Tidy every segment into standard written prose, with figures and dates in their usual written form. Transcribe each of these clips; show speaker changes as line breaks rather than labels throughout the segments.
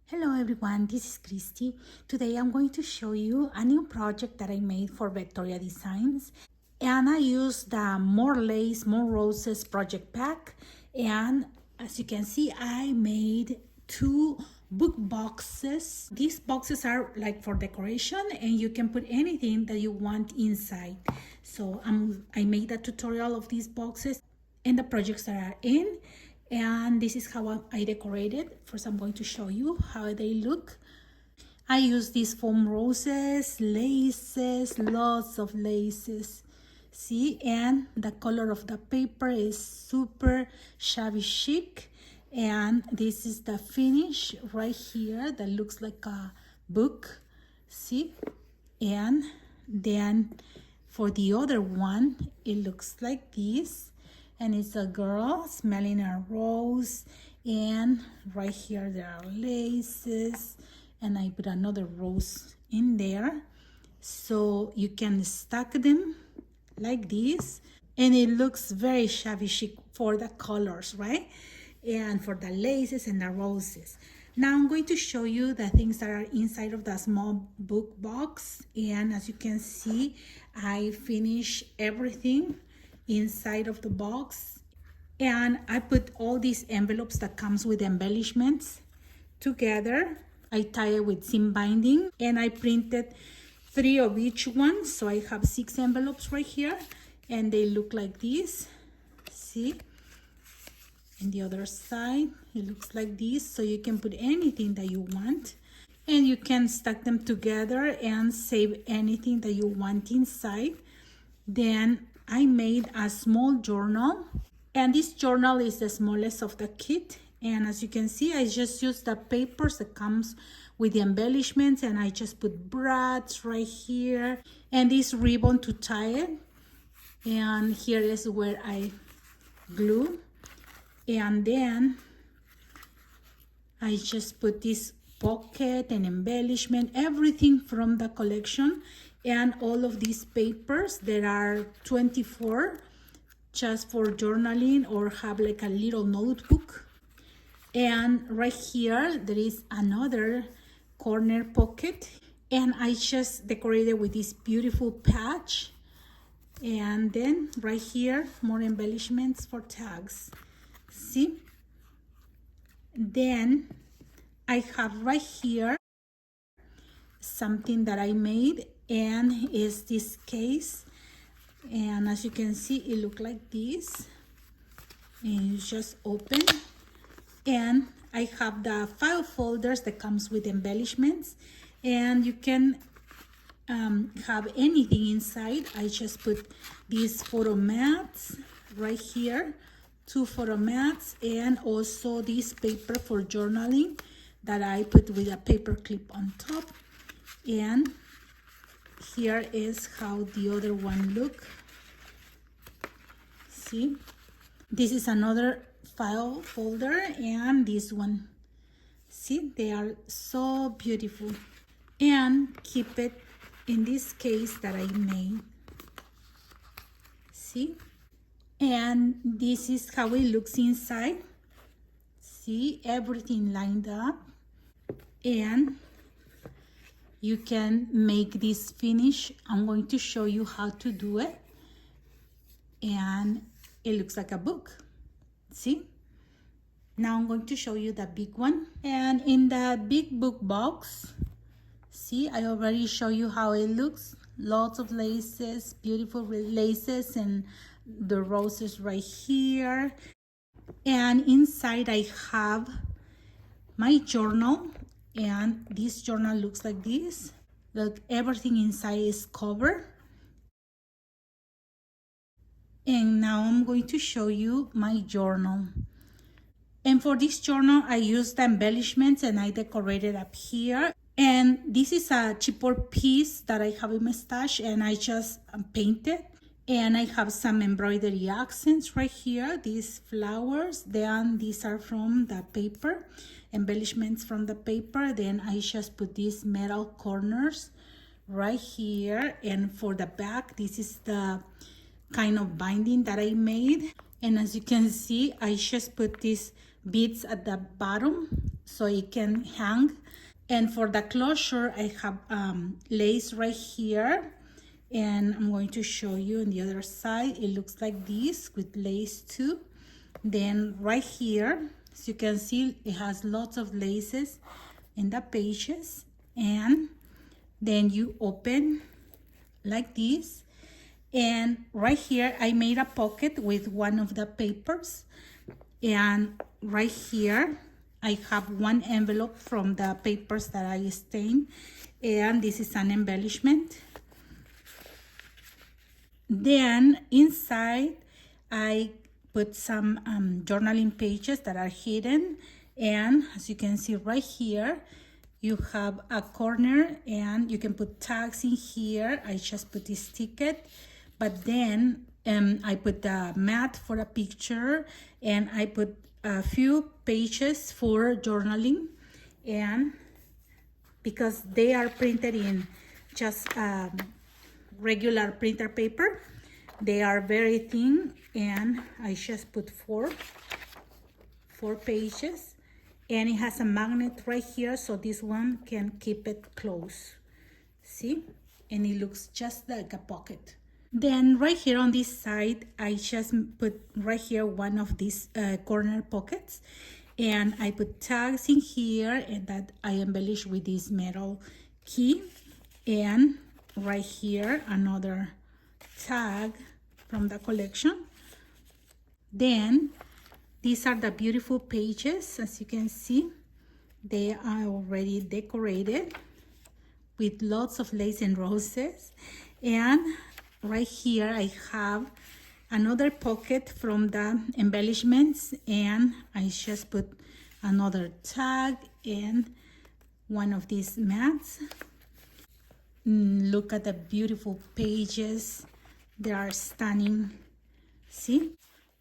Hello everyone, this is Christy. Today I'm going to show you a new project that I made for VectoriaDesigns, and I used the More Lace, More Roses project pack, and as you can see I made two book boxes. These boxes are like for decoration and you can put anything that you want inside. So I made a tutorial of these boxes and the projects that are in. And this is how I decorated. First, I'm going to show you how they look. I use these foam roses, laces, lots of laces. See, and the color of the paper is super shabby chic. And this is the finish right here that looks like a book. See, and then for the other one, it looks like this. And it's a girl smelling a rose, and right here there are laces, and I put another rose in there so you can stack them like this, and it looks very shabby chic for the colors, right? And for the laces and the roses. Now I'm going to show you the things that are inside of the small book box, and as you can see I finish everything inside of the box, and I put all these envelopes that comes with embellishments together. I tie it with seam binding and I printed 3 of each one, so I have 6 envelopes right here, and they look like this. See, and the other side it looks like this, so you can put anything that you want and you can stack them together and save anything that you want inside. Then I made a small journal, and this journal is the smallest of the kit, and as you can see I just used the papers that comes with the embellishments, and I just put brads right here and this ribbon to tie it, and here is where I glue, and then I just put this pocket and embellishment, everything from the collection. And all of these papers, there are 24 just for journaling or have like a little notebook. And right here there is another corner pocket, and I just decorated with this beautiful patch, and then right here more embellishments for tags. See, then I have right here something that I made, and is this case, and as you can see it look like this, and you just open, and I have the file folders that comes with embellishments, and you can have anything inside. I just put these photo mats right here, 2 photo mats, and also this paper for journaling that I put with a paper clip on top. And here is how the other one look. See, this is another file folder, and this one. See, they are so beautiful, and keep it in this case that I made. See, and this is how it looks inside. See, everything lined up, and you can make this finish. I'm going to show you how to do it, and it looks like a book. See, now I'm going to show you the big one. And in the big book box, see, I already show you how it looks. Lots of laces, beautiful laces, and the roses right here. And inside I have my journal, and this journal looks like this. Look, everything inside is covered. And now I'm going to show you my journal. And for this journal I used the embellishments and I decorated up here. And this is a chipboard piece that I have in my stash, and I just painted. And I have some embroidery accents right here, these flowers. Then these are from the paper, embellishments from the paper. Then I just put these metal corners right here. And for the back, this is the kind of binding that I made. And as you can see, I just put these beads at the bottom so it can hang. And for the closure, I have lace right here, and I'm going to show you on the other side. It looks like this with lace too. Then right here, as you can see, it has lots of laces in the pages, and then you open like this. And right here I made a pocket with one of the papers, and right here I have one envelope from the papers that I stained, and this is an embellishment. Then inside I put some journaling pages that are hidden, and as you can see right here, you have a corner and you can put tags in here. I just put this ticket, but then I put the mat for a picture, and I put a few pages for journaling, and because they are printed in just regular printer paper, they are very thin, and I just put four pages, and it has a magnet right here, so this one can keep it close. See, and it looks just like a pocket. Then right here on this side, I just put right here one of these corner pockets, and I put tags in here, and that I embellish with this metal key. And right here another tag from the collection. Then these are the beautiful pages. As you can see, they are already decorated with lots of lace and roses. And right here I have another pocket from the embellishments, and I just put another tag and one of these mats. Look at the beautiful pages, they are stunning. See,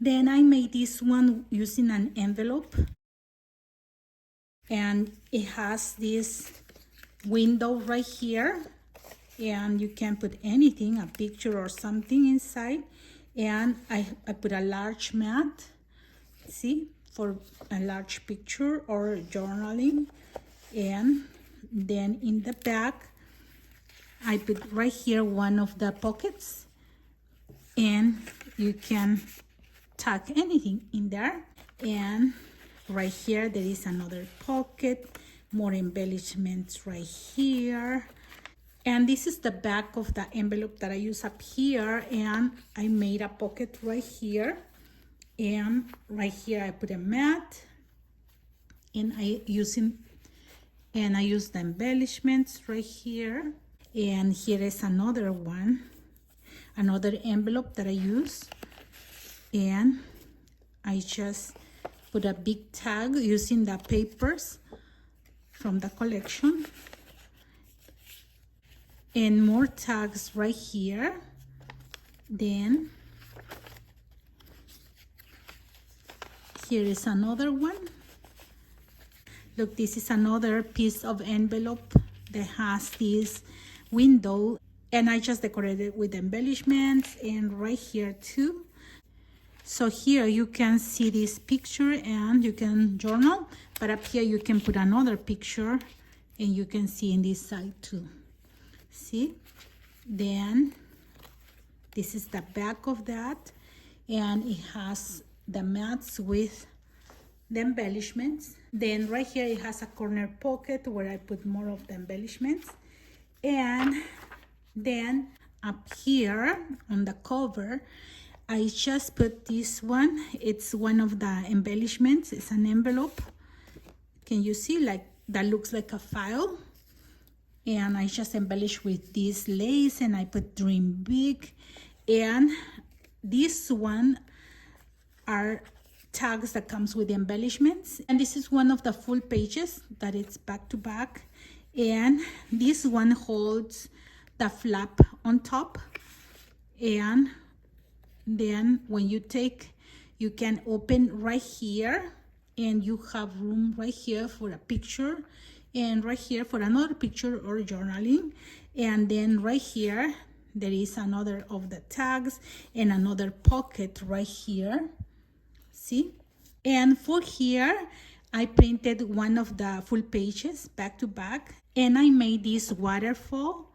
then I made this one using an envelope, and it has this window right here, and you can put anything, a picture or something inside. And I put a large mat, see, for a large picture or journaling. And then in the back I put right here one of the pockets, and you can tuck anything in there. And right here there is another pocket, more embellishments right here. And this is the back of the envelope that I use up here, and I made a pocket right here, and right here I put a mat, and I use the embellishments right here. And here is another one, another envelope that I use, and I just put a big tag using the papers from the collection, and more tags right here. Then here is another one. Look, this is another piece of envelope that has this window, and I just decorated with embellishments, and right here too. So here you can see this picture and you can journal, but up here you can put another picture, and you can see in this side too. See, then this is the back of that, and it has the mats with the embellishments. Then right here it has a corner pocket where I put more of the embellishments. And then up here on the cover I just put this one. It's one of the embellishments. It's an envelope. Can you see, like, that looks like a file? And I just embellish with this lace, and I put dream big. And this one are tags that comes with the embellishments, and this is one of the full pages that it's back to back. And this one holds the flap on top, and then when you take, you can open right here, and you have room right here for a picture, and right here for another picture or journaling. And then right here there is another of the tags and another pocket right here. See? And for here I printed one of the full pages back to back, and I made these waterfall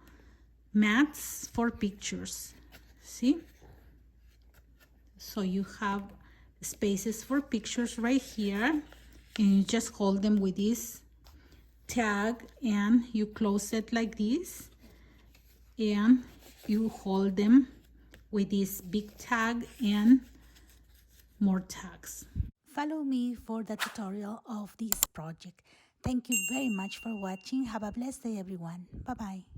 mats for pictures. See? So you have spaces for pictures right here, and you just hold them with this tag, and you close it like this, and you hold them with this big tag and more tags. Follow me for the tutorial of this project. Thank you very much for watching. Have a blessed day, everyone. Bye-bye.